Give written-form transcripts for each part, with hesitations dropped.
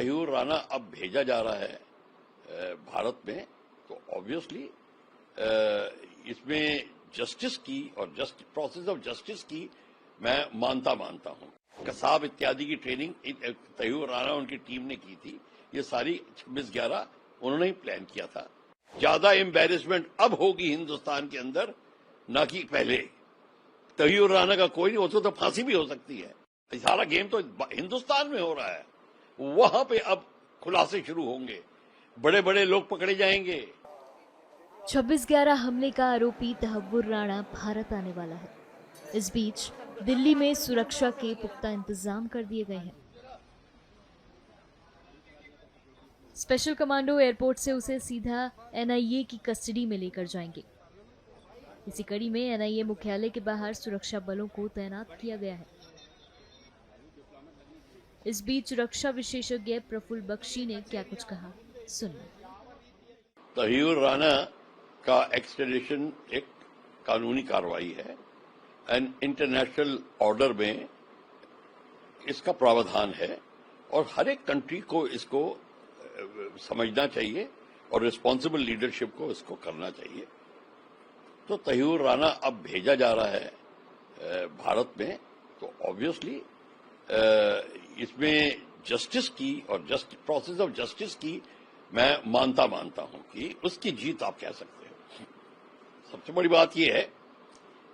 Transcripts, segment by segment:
तहीउर राना अब भेजा जा रहा है भारत में, तो ऑब्वियसली इसमें जस्टिस की और प्रोसेस ऑफ जस्टिस की मैं मानता हूँ। कसाब इत्यादि की ट्रेनिंग तहीउर राना उनकी टीम ने की थी। ये सारी 26/11 उन्होंने ही प्लान किया था। ज्यादा एम्बेरसमेंट अब होगी हिंदुस्तान के अंदर, ना कि पहले। तहीउर राना का कोई नहीं, तो फांसी भी हो सकती है। सारा गेम तो हिंदुस्तान में हो रहा है, वहां पे अब खुलासे शुरू होंगे, बड़े बड़े लोग पकड़े जाएंगे। 26/11 हमले का आरोपी तहीउर राणा भारत आने वाला है। इस बीच दिल्ली में सुरक्षा के पुख्ता इंतजाम कर दिए गए हैं। स्पेशल कमांडो एयरपोर्ट से उसे सीधा एनआईए की कस्टडी में लेकर जाएंगे। इसी कड़ी में एनआईए मुख्यालय के बाहर सुरक्षा बलों को तैनात किया गया है। इस बीच रक्षा विशेषज्ञ प्रफुल्ल बख्शी ने क्या कुछ कहा, सुनिए। तहीउर राना का एक्सट्रेडिशन एक कानूनी कार्रवाई है एंड इंटरनेशनल ऑर्डर में इसका प्रावधान है और हर एक कंट्री को इसको समझना चाहिए और रिस्पॉन्सिबल लीडरशिप को इसको करना चाहिए। तो तहीउर राना अब भेजा जा रहा है भारत में, तो ऑब्वियसली इसमें जस्टिस की और प्रोसेस ऑफ जस्टिस की मैं मानता हूं कि उसकी जीत आप कह सकते हो। सबसे बड़ी बात यह है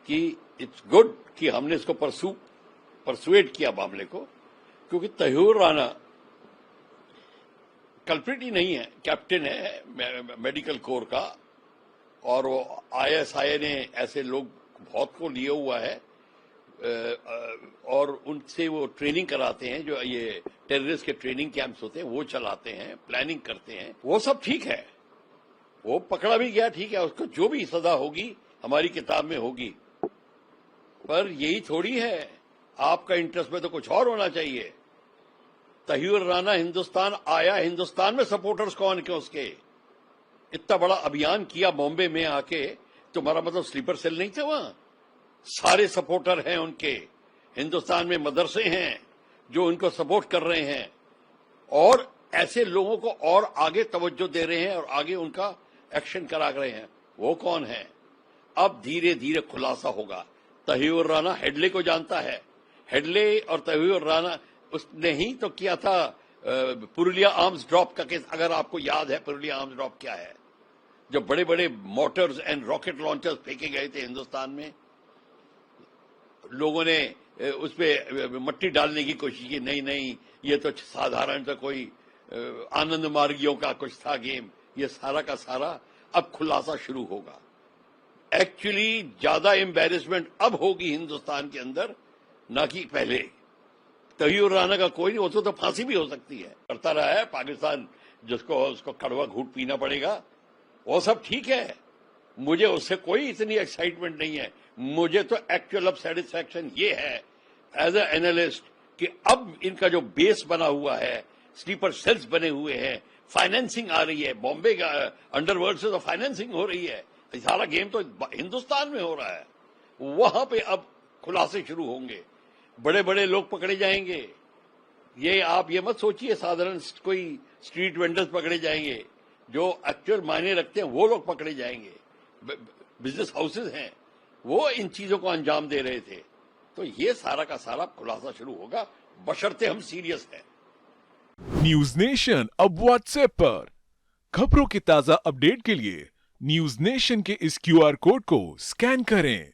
कि इट्स गुड कि हमने इसको परसुएट किया मामले को, क्योंकि तहीउर राना कल्प्रिट ही नहीं है, कैप्टन है मेडिकल कोर का, और वो आईएसआई ने ऐसे लोग बहुत को लिए हुआ है और उनसे वो ट्रेनिंग कराते हैं। जो ये टेररिस्ट के ट्रेनिंग कैंप्स होते हैं वो चलाते हैं, प्लानिंग करते हैं। वो सब ठीक है, वो पकड़ा भी गया, ठीक है, उसको जो भी सजा होगी हमारी किताब में होगी। पर यही थोड़ी है, आपका इंटरेस्ट में तो कुछ और होना चाहिए। तहीउर राना हिंदुस्तान आया, हिंदुस्तान में सपोर्टर्स कौन के उसके? इतना बड़ा अभियान किया बॉम्बे में आके, तुम्हारा मतलब स्लीपर सेल नहीं थे वहां? सारे सपोर्टर हैं उनके। हिंदुस्तान में मदरसे हैं जो उनको सपोर्ट कर रहे हैं और ऐसे लोगों को और आगे तवज्जो दे रहे हैं और आगे उनका एक्शन करा रहे हैं। वो कौन है? अब धीरे धीरे खुलासा होगा। तहीउर राना हेडले को जानता है। हेडले और तहीउर राना, उसने ही तो किया था पुरुलिया आर्म्स ड्रॉप का केस। अगर आपको याद है पुरुलिया आर्म्स ड्रॉप क्या है, जो बड़े बड़े मोटर्स एंड रॉकेट लॉन्चर्स फेंके गए थे हिंदुस्तान में, लोगों ने उस पर मट्टी डालने की कोशिश की। नहीं, ये तो साधारण तो कोई आनंद मार्गियों का कुछ था गेम। ये सारा का सारा अब खुलासा शुरू होगा। एक्चुअली ज्यादा एम्बेरसमेंट अब होगी हिंदुस्तान के अंदर, ना कि पहले। तहीउर राना का कोई नहीं, तो फांसी भी हो सकती है। करता रहा है पाकिस्तान, जिसको उसको कड़वा घूंट पीना पड़ेगा, वो सब ठीक है। मुझे उससे कोई इतनी एक्साइटमेंट नहीं है। मुझे तो एक्चुअल अब सेटिस्फैक्शन ये है एज ए एनालिस्ट कि अब इनका जो बेस बना हुआ है, स्लीपर सेल्स बने हुए हैं, फाइनेंसिंग आ रही है, बॉम्बे का अंडरवर्ल्ड से तो फाइनेंसिंग हो रही है। सारा गेम तो हिंदुस्तान में हो रहा है, वहां पे अब खुलासे शुरू होंगे, बड़े बड़े लोग पकड़े जाएंगे। ये आप ये मत सोचिए साधारण कोई स्ट्रीट वेंडर्स पकड़े जाएंगे। जो एक्चुअल मायने रखते हैं वो लोग पकड़े जाएंगे। बिजनेस हाउसेज हैं, वो इन चीजों को अंजाम दे रहे थे। तो ये सारा का सारा खुलासा शुरू होगा, बशर्ते हम सीरियस हैं। न्यूज नेशन अब व्हाट्सएप पर खबरों के ताजा अपडेट के लिए न्यूज नेशन के इस क्यूआर कोड को स्कैन करें।